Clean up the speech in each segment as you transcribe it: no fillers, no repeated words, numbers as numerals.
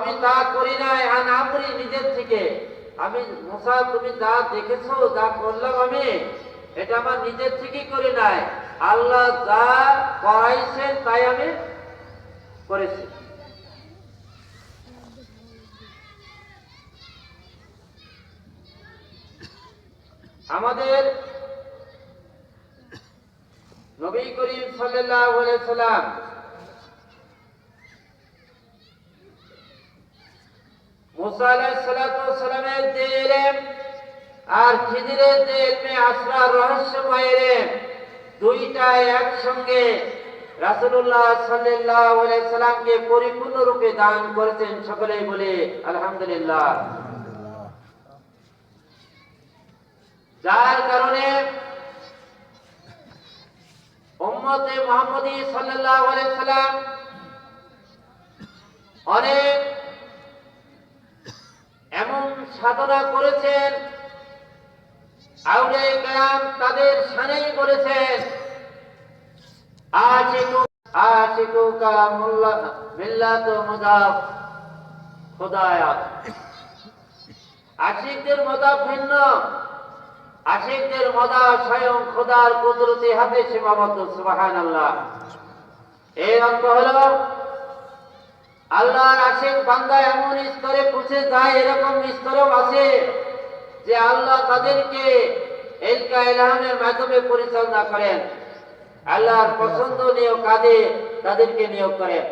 আমি তা করি নাই আন আমরি নিজের থেকে। আমি মুসা তুমি যা দেখেছো যা করলাম আমি এটা আমার নিজের থেকেই করি নাই, আল্লাহ যা করাইছেন তাই আমি করেছি। আমাদের নবী করিম সাল্লাল্লাহু আলাইহি সাল্লাম মুসা আলাইহিস সালাতু ওয়াস সালামের যে ইলম আর খিজিরের যে ইলমে আসরার রহস্যময় ইলম দুইটা একসঙ্গে রাসূলুল্লাহ সাল্লাল্লাহু আলাইহি সাল্লামকে পরিপূর্ণ রূপে দান করেছেন। সকলেই বলে আলহামদুলিল্লাহ। যার কারণে উম্মতে মুহাম্মদী সাল্লাল্লাহু আলাইহি সাল্লাম অনেক এমন সাধনা করেছেন, আউলিয়ায়ে কেরাম তাদের শানেই বলেছেন আশিকুকা মিল্লাত মুদাফ খুদায়াত। আশিকদের মদাফ ভিন্ন, আশিকদের মদাফ স্বয়ং খোদার কুদরতি হাতে সীমাবদ্ধ। সুবহানাল্লাহ। এর অর্থ হলো আল্লাহর আশিক বান্দা এমন স্তরে পৌঁছে যায়, এরকম স্তরও আছে যে আল্লাহ তাদেরকে ইলকা ইলহামের মাধ্যমে পরিচালনা করেন, আল্লাহর পছন্দনীয় কাজে তাদেরকে নিয়োগ করেন।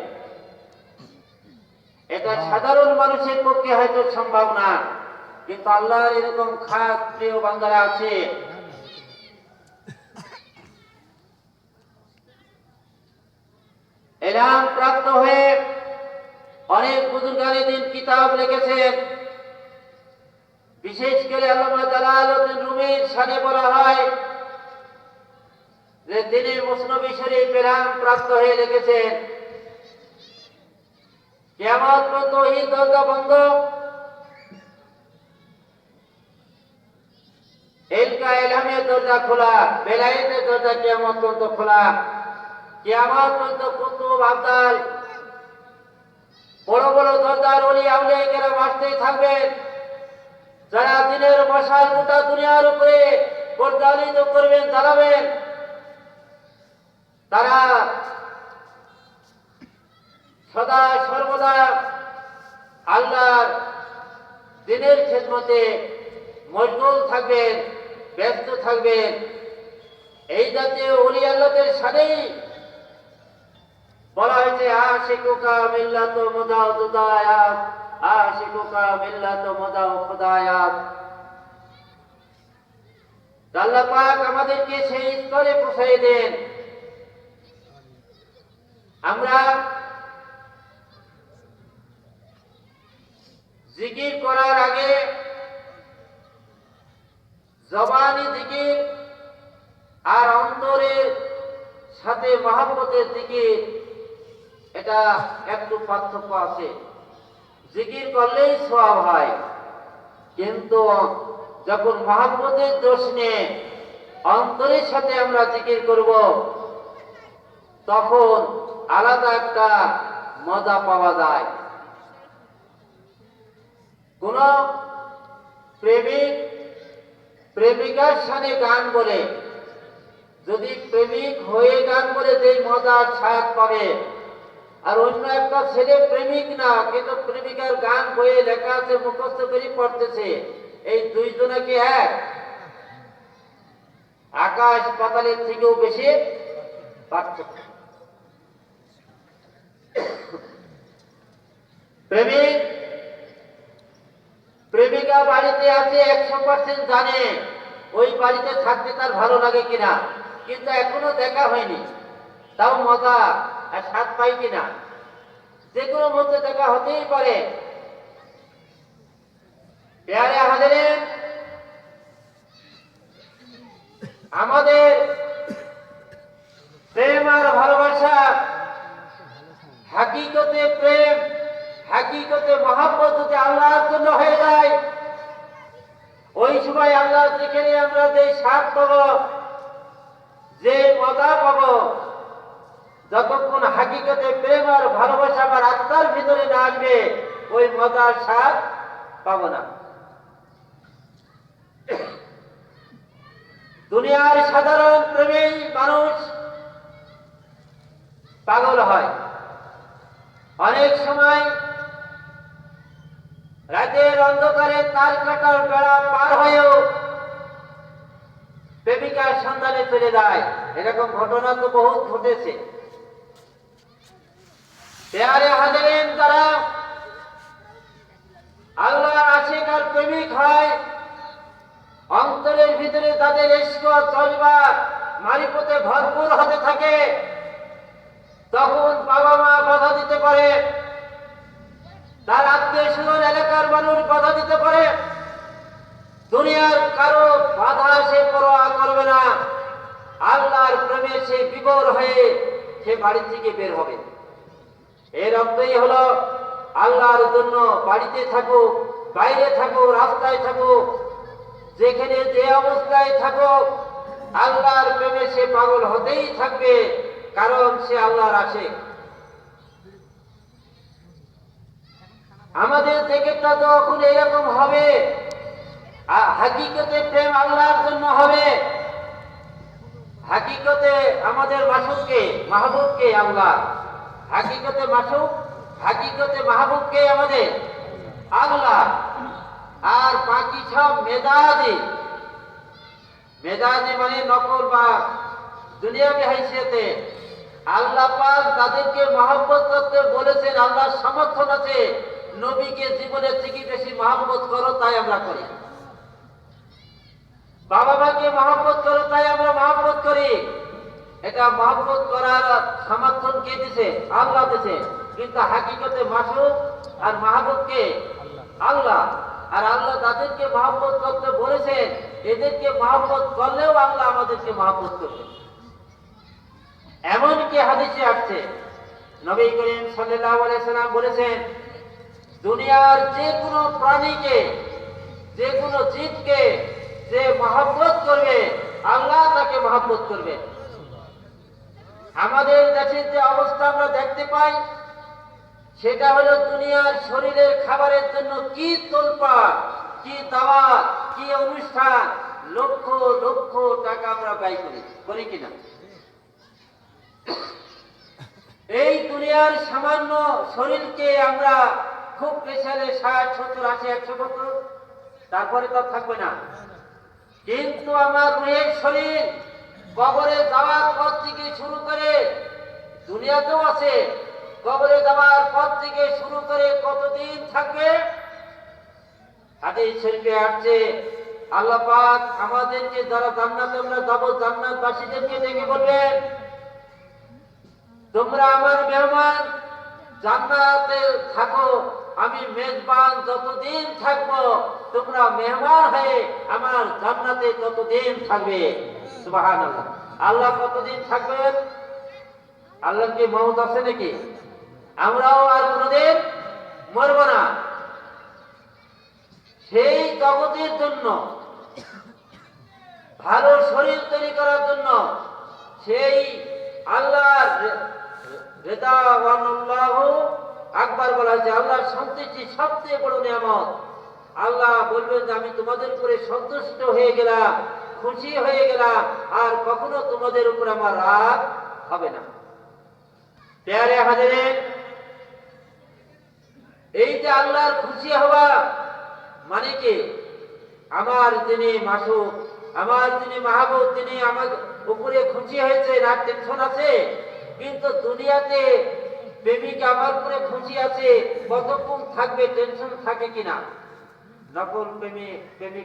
এটা সাধারণ মানুষের পক্ষে হয়তো সম্ভব না, কিন্তু আল্লাহর এরকম খাস প্রিয় বান্দারা আছে। ইলহাম প্রাপ্ত হয়ে অনেক বুজুর্গানে দিন কিতাব লিখেছেন। বিশেষ করে আল্লামা জালালউদ্দিন রুমির শানে বলা হয় যে তিনি মুসনবী শরীফ ইলহাম প্রাপ্ত হয়ে লিখেছেন, কিয়ামত পর্যন্ত এই দরজা বন্ধ, ইলকা ইলহামের দরজা খোলা, বেলায়েতের দরজা কিয়ামত পর্যন্ত খোলা। কিয়ামত পর্যন্ত কুতুব আবদাল বড় বড় দরজার ওলি আউলিয়া কেরাম আসতেই থাকবেন, যারা দিনের মশাল গোটা দুনিয়ার উপরে পরিচালিত করবেন, জ্বালাবেন। তারা সদা সর্বদা আল্লাহর দিনের খেদমতে মশগুল থাকবেন, ব্যস্ত থাকবেন। এই জাতীয় ওলি আল্লাহদের সাথেই বলা হয়েছে আশিকুকা মিল্লাত মুদাউ দুদায়াত, আশিকুকা মিল্লাত মুদাউ খুদায়াত। আল্লাহ পাক আমাদেরকে সেই স্তরে পৌঁছে দেন। আমরা জিকির করার আগে জবানি জিকির আর অন্তরের সাথে মহব্বতের জিকির, এটা একটু পার্থক্য আছে। জিকির করলেই সওয়াব হয়, কিন্তু যখন মহব্বতের দোষ নিয়ে অন্তরের সাথে আমরা জিকির করব তখন আলাদা একটা মজা পাওয়া যায়। কোন প্রেমিক প্রেমিকার সাথে গান বলে, যদি প্রেমিক হয়ে গান বলে যে মজার স্বাদ পাবে, আর অন্য একটা ছেলে প্রেমিক না কিন্তু প্রেমিকার গান বইয়ে লেখা আছে মুখস্থ করে পড়তেছে, এই দুইজনে কি এক? আকাশ পাতালের থেকেও বেশি পার্থক্য। প্রেমিক প্রেমিকা বাড়িতে আছে 100% জানে ওই বাড়িতে থাকতে তার ভালো লাগে কিনা, কিন্তু এখনো দেখা হয়নি, তাও মজা আর স্বাদ পাই কিনা। যে কোনো মধ্যে দেখা হতেই পারে। প্যারে হাজিরিন, আমাদের প্রেম আর ভালোবাসা, হাকিকতে প্রেম, হাকিকতে মহব্বত যদি আল্লাহর জন্য হয়ে যায়, ওই সময় আল্লাহ যেখানে আমরা যে স্বাদ পাবো, যে মজা পাবো, যতক্ষণ হাকিকতে প্রেম আর ভালোবাসা আমার আত্মার ভিতরে না আসবে ওই মজার স্বাদ পাবো না। দুনিয়ার সাধারণ প্রেমী মানুষ পাগল হয়। অনেক সময় রাতের অন্ধকারে তার কাটার বেড়া পার হয়েও প্রেমিকার সন্ধানে চলে যায়। এরকম ঘটনা তো বহুত ঘটেছে। পেয়ারে হাজিরিন, যারা আল্লাহর আশিক আর প্রেমিক হয়, অন্তরের ভিতরে তাদের ইশক জজবা মারিফতে ভরপুর হতে থাকে, তখন বাবা মা বাধা দিতে পারে, তার আত্মীয় স্বজন এলাকার মানুষ বাধা দিতে পারে, দুনিয়ার কারো বাধা সে পরোয়া করবে না। আল্লাহর প্রেমে সে বিভোর হয়ে সে বাড়ি থেকে বের হবে। এর অর্থই হলো আল্লাহর জন্য বাড়িতে থাকুক, বাইরে থাকুক, রাস্তায় থাকুক, যেখানে যে অবস্থায় থাকুক, আল্লাহর প্রেমে সে পাগল হতেই থাকবে, কারণ সে আল্লাহর আশিক। আমাদের থেকে তো যখন এরকম হবে, হাকিকতে প্রেম আল্লাহর জন্য হবে। হাকিকতে আমাদের মাসুককে, মাহবুবকে আল্লাহ, হাকিকতে মাসুক, হাকিকতে মাহবুবকে আমাদের আল্লাহ। আর বাকি সব মেজাজি, মেজাজি মানে নকল বা দুনিয়াবি হাইসিয়তে আল্লাহ পাক তাদেরকে মহব্বত করতে বলেছেন। আল্লাহর সমর্থন আছে, নবীকে জীবনের থেকে বেশি মহব্বত করো, তাই আমরা করি। বাবা মাকে মহব্বত করো, তাই আমরা মহব্বত করি। এটা মহব্বত করার সমর্থন কে দিছে? আল্লাহ দিছে। কিন্তু হাকিকতে মাসুক আর মাহবুবকে আল্লাহ। আর আল্লাহ তাদেরকে মহব্বত করতে বলেছেন, এদেরকে মহব্বত করলেও আল্লাহ আমাদেরকে মহব্বত করবে। এমনকি হাদিসে আসছে, নবী করিম সাল্লাল্লাহু আলাইহি সাল্লাম বলেছেন, দুনিয়ার যে কোনো প্রাণীকে, যে কোনো জীবকে যে মহব্বত করবে, আল্লাহ তাকে মহব্বত করবে। আমাদের দেশের যে অবস্থা আমরা দেখতে পাই, সেটা হলো দুনিয়ার শরীরের খাবারের জন্য কি তোলপাড়, কি দাওয়াত, কি অনুষ্ঠান, লক্ষ লক্ষ টাকা আমরা ব্যয় করি কিনা? এই দুনিয়ার সামান্য শরীরকে আমরা খুব পেছালে 60, 70, 80, 100 বছর, তারপরে তো থাকবে না। কিন্তু আমার রুহের শরীর কবরে যাওয়ার পর থেকে শুরু করে, দুনিয়াতেও আছে, কবরে যাওয়ার পর থেকে শুরু করে কতদিন থাকবে? হাদিস শরীফে আসছে, আল্লাহ পাক আমাদেরকে যারা জান্নাতে আমরা যাব, জান্নাতবাসীদেরকে ডেকে বলবেন, তোমরা আমার মেহমান, জান্নাতে থাকো, আমি মেজবান যতদিন থাকবো, তোমরা মেহমান হয়ে আমার জান্নাতে ততদিন থাকবে। সুবহানাল্লাহ। আল্লাহ কতদিন থাকবেন? আল্লাহ কি মওত আছে নাকি? আমরাও আর কোনদিন মরব না। সেই জগতের জন্য, ভালো শরীর তৈরি করার জন্য, সেই আল্লাহর রিদাওয়ানুল্লাহু আকবার বলা হয়েছে। আল্লাহর সন্তুষ্টি সবচেয়ে বড় নিয়ামত। আল্লাহ বলবেন যে আমি তোমাদের উপরে সন্তুষ্ট হয়ে গেলাম, খুশি হয়ে গেলাম, আর কখনো তোমাদের উপর আমার রাগ হবে না। প্যারে হাজিরিন, এই যে আল্লাহর খুশি হওয়া মানে কি? আমার যিনি মাসুক, আমার যিনি মাহবুব, তিনি আমার উপরে খুশি হয়েছে, আর টেনশন আছে। কিন্তু দুনিয়াতে প্রেমিক আমার উপরে খুশি আছে, কতক্ষণ থাকবে? টেনশন থাকে কিনা? নকল প্রেমিক,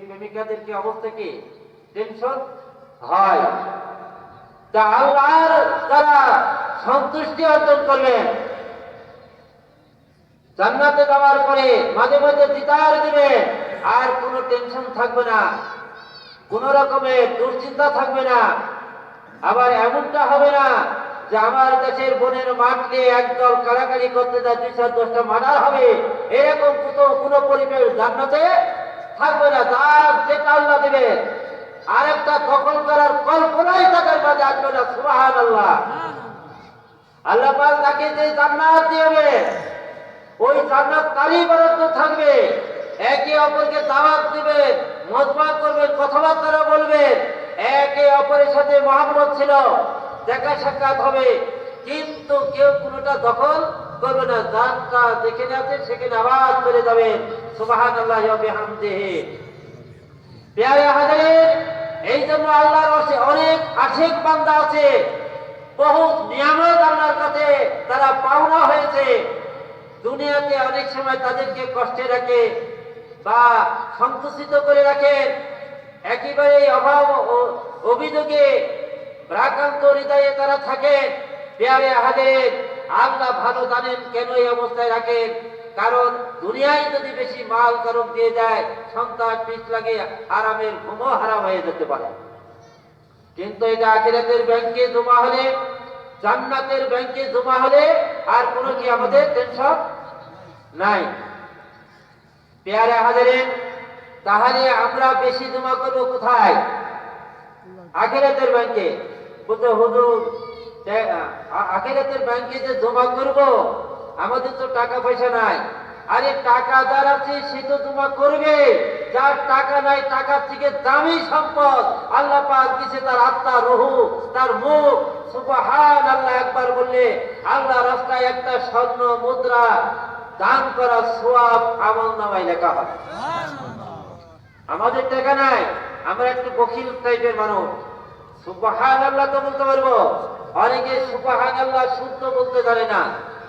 প্রেমিকাদের কি অবস্থা? কি টেনশন হয়। তা আল্লাহর যারা সন্তুষ্টি অর্জন করবেন, জান্নাতে যাওয়ার পরে মাঝে মাঝে দিদার দিবে, আর কোনো টেনশন থাকবে না, কোন রকমের দুশ্চিন্তা থাকবে না। আবার এমনটা হবে না যে আমার দেশের বোনের মাঠকে একদল কাড়াকাড়ি করতে যায়, 2-10টা মার্ডার হবে, এরকম কোনো পরিবেশ জান্নাতে থাকবে না। যার যেটা আল্লাহ দিবে, আরেকটা দখল করার কল্পনাই তাদের মাঝে আসবে না। সুবহানাল্লাহ। আল্লাহ পাক তাকে যে জান্নাত দিবে, ওই জান্নাত তারই বরাদ্দ থাকবে। একে অপরকে দাওয়াত দিবেন, মজমা করবেন, কথাবার্তা বলবেন, একে অপরের সাথে মহব্বত ছিল, দেখা সাক্ষাৎ হবে, কিন্তু কেউ কোনোটা দখল করবে না। যারটা যেখানে আছে সেখানে আবার চলে যাবেন। সুবহানাল্লাহি ওয়া বিহামদিহি। প্রিয় হাজিরিন, এই জন্য আল্লাহর অনেক আশিক বান্দা আছে, বহুত নিয়ামত আল্লাহর কাছে তারা পাওনা হয়েছে। দুনিয়াতে অনেক সময় তাদেরকে কষ্টে রাখে বা সংকুচিত করে রাখেন, একেবারে অভাব অভিযোগে প্রাকান্ত হৃদয়ে তারা থাকেন। প্রিয় হাজিরিন, আল্লাহ ভালো জানেন কেন এই অবস্থায় রাখেন। কারণ দুনিয়ায় যদি বেশি মাল কারণ দিয়ে যায়, সন্তান পিছ লাগে, আরামের ঘুমও হারাম হয়ে যেতে পারে। কিন্তু এটা আখিরাতের ব্যাংকে জমা হলে, জান্নাতের ব্যাংকে জমা হলে আর কোনো কি আমাদের টেনশন নাই। প্রিয় হাজিরিন, তাহলে আমরা বেশি জমা করবো কোথায়? আখিরাতের ব্যাংকে। বলতে হুজুর, আখিরাতের ব্যাংকে যে জমা করব, আমাদের তো টাকা পয়সা নাই। আরে টাকা যার আছে সে তো জমা করবে, যার টাকা নাই টাকার থেকে দামি সম্পদ আল্লাহ পাক দিয়েছে তার আত্মা, রুহু, তার মুখ। সুবহানাল্লাহ একবার বললে আল্লাহ রাস্তায় একটা স্বর্ণ মুদ্রা দান করা সওয়াব আমলনামায় লেখা হয়। আমাদের টাকা নাই, আমরা একটু বখিল টাইপের মানুষ। সুবহানাল্লাহ তো বলতে পারবো, অনেকে সুবহানাল্লাহ শুদ্ধ বলতে জানে না,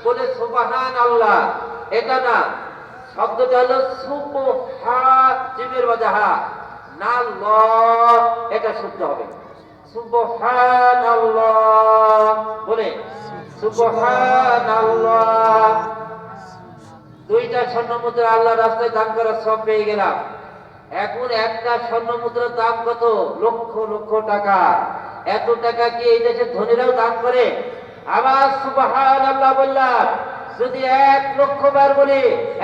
বলে সুবহানাল্লাহ। এটা না, শব্দটা হলো সুবহা, জিমের বাজাহা না ল, এটা শুদ্ধ হবে। সুবহানাল্লাহ বলে সুবহানাল্লাহ। দুইটা স্বর্ণ মুদ্রা আল্লাহ রাস্তায় দান করার সব পেয়ে গেলাম। এখন একটা স্বর্ণ মুদ্রার দাম কত? লক্ষ লক্ষ টাকা। এত টাকা কি এই দেশের ধনীরাও দান করে? আবার সুবহানাল্লাহ বললাম। যদি 1,00,000 বার বলি,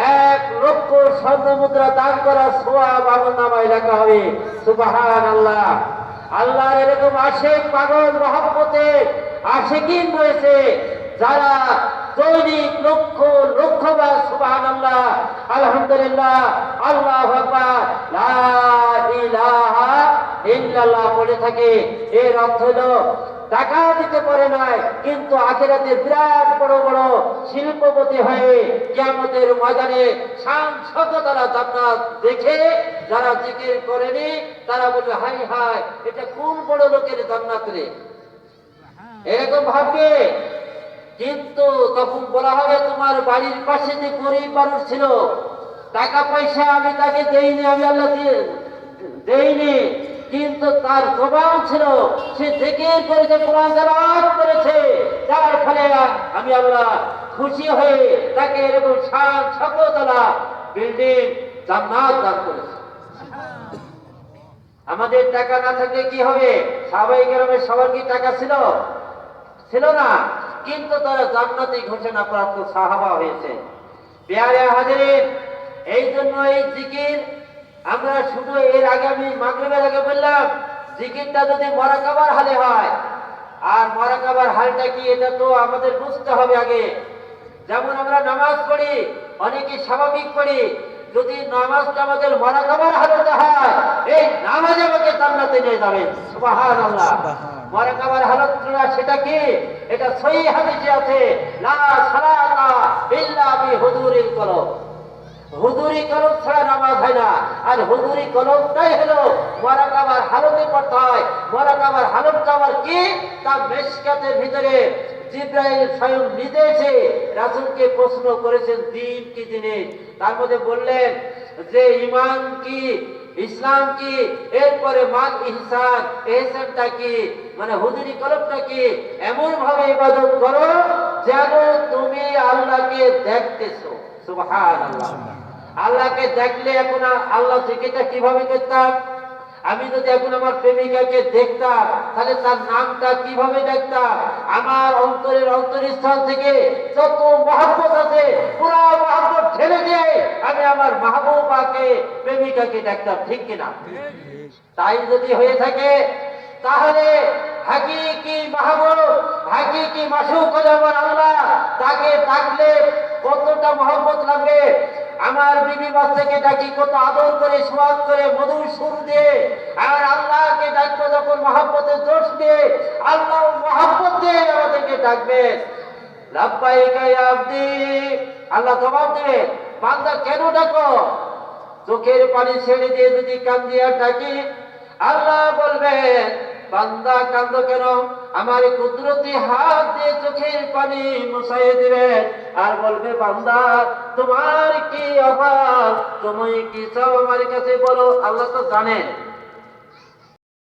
1,00,000 স্বর্ণ মুদ্রা দান করা সওয়াব আমলনামায় লেখা হবে। সুবহানাল্লাহ। আল্লাহর এরকম আশিক, পাগল, মহব্বতে আশিকিন রয়েছে, যারা দৈনিক লক্ষ লক্ষ বার সুবহানাল্লাহ, আলহামদুলিল্লাহ, আল্লাহু আকবার, লা ইলাহা ইল্লাল্লাহ পড়ে থাকে। এর অর্থ হলো টাকা দিতে পারে নাই, কিন্তু আখিরাতে বিরাট বড় বড় শিল্পপতি হয়ে কিয়ামতের ময়দানে শান শততলা জান্নাত দেখে যারা জিকির করেনি তারা বলবে, হাই হাই, এটা কোন বড় লোকের জান্নাত রে, এরকম ভাববে। কিন্তু তখন বলা হবে, তোমার বাড়ির পাশে যে গরিব মানুষ ছিল, টাকা পয়সা আমি তাকে দেইনি, আমি আল্লাহ দেইনি, কিন্তু তার জবান ছিল, সে জিকির করেছে, কোরআন তেলাওয়াত করেছে, যার ফলে আমি আল্লাহ খুশি হয়ে তাকে এরকম শান শততলা বিল্ডিং জান্নাত দান করেছে। আমাদের টাকা না থাকলে কি হবে? সাহাবায়ে কেরামের সবার কি টাকা ছিল? ছিল না, কিন্তু তারা জান্নাতি ঘোষণা প্রাপ্ত সাহাবা হয়েছে। প্রিয় হাজিরিন, এই জন্য এই জিকির আমরা শুধু, এর আগে আমি মাগরিবের আগে বললাম, জিকিরটা যদি মুরাকাবার হালে হয়, আর মুরাকাবার হালটা কি এটা তো আমাদের বুঝতে হবে আগে। যেমন আমরা নামাজ পড়ি, অনেকে স্বাভাবিক পড়ি, যদি নামাজটা আমাদের মুরাকাবার হালতে হয়, এই নামাজ আমাকে জান্নাতে নিয়ে যাবেন। সুবহানাল্লাহ। মুরাকাবার হালত সেটা কি? এটা সহিহ হাদিসে আছে, লা সালাতা ইল্লা বিহুজুরিল কলব। হুজুরি কলব ছাড়া নামাজ হয় না। আর হুজুরি কলবটাই হলো মুরাকাবার হালতে পড়তে হয়। মুরাকাবার হালতটা আবার কি? তা মিশকাতের ভিতরে জিবরাইল স্বয়ং নিজে এসে রাসূলকে প্রশ্ন করেছেন, দিন কি জিনিস? তার মধ্যে বললেন যে ঈমান কি, ইসলাম কি, এরপরে মান ইহসান, ইহসানটা কি, মানে হুজুরি কলবটা কি? এমন ভাবে ইবাদত করো যেন তুমি আল্লাহকে দেখতেছো। সুবহানাল্লাহ। আল্লাহকে দেখলে, এখন আল্লাহ জিকিরটা কিভাবে করতাম? আমি যদি এখন আমার প্রেমিকাকে দেখতাম, তাহলে তার নামটা কিভাবে দেখতাম? আমার অন্তরের অন্তরস্থল থেকে যত মহব্বত আছে, পুরো মহব্বত ঠেলে দিয়ে আমি আমার মাহবুবাকে, প্রেমিকাকে দেখতাম, ঠিক কিনা? তাই যদি হয়ে থাকে, তাহলে হাকিকি মাহবুব, হাকিকি মাশউক হলো আমার আল্লাহ। তাকে ডাকলে কতটা মহব্বত লাগবে। আমার বিবি বাচ্চাকে ডাকি কত আদর করে সোয়াদ করে মধুর সুর দিয়ে, আর আল্লাহকে ডাকবো যখন মহব্বতের জোশ দিয়ে, আল্লাহ মহব্বত দিয়ে আমাদেরকে ডাকবে। লাব্বাইকা ইয়া আবদি, আল্লাহ জবাব দেবে, বান্দা কেন ডাকো? চোখের পানি ছেড়ে দিয়ে যদি কান্দিয়া ডাকি, আল্লাহ বলবেন বান্দা কান্দো কেন? আমার কুদরতি হাত দিয়ে চোখের পানি মুছাইয়ে দিবেন, আর বলবে বান্দা তোমার কি অভাব, তুমি কি চাও আমার কাছে বলো। আল্লাহ তো জানেন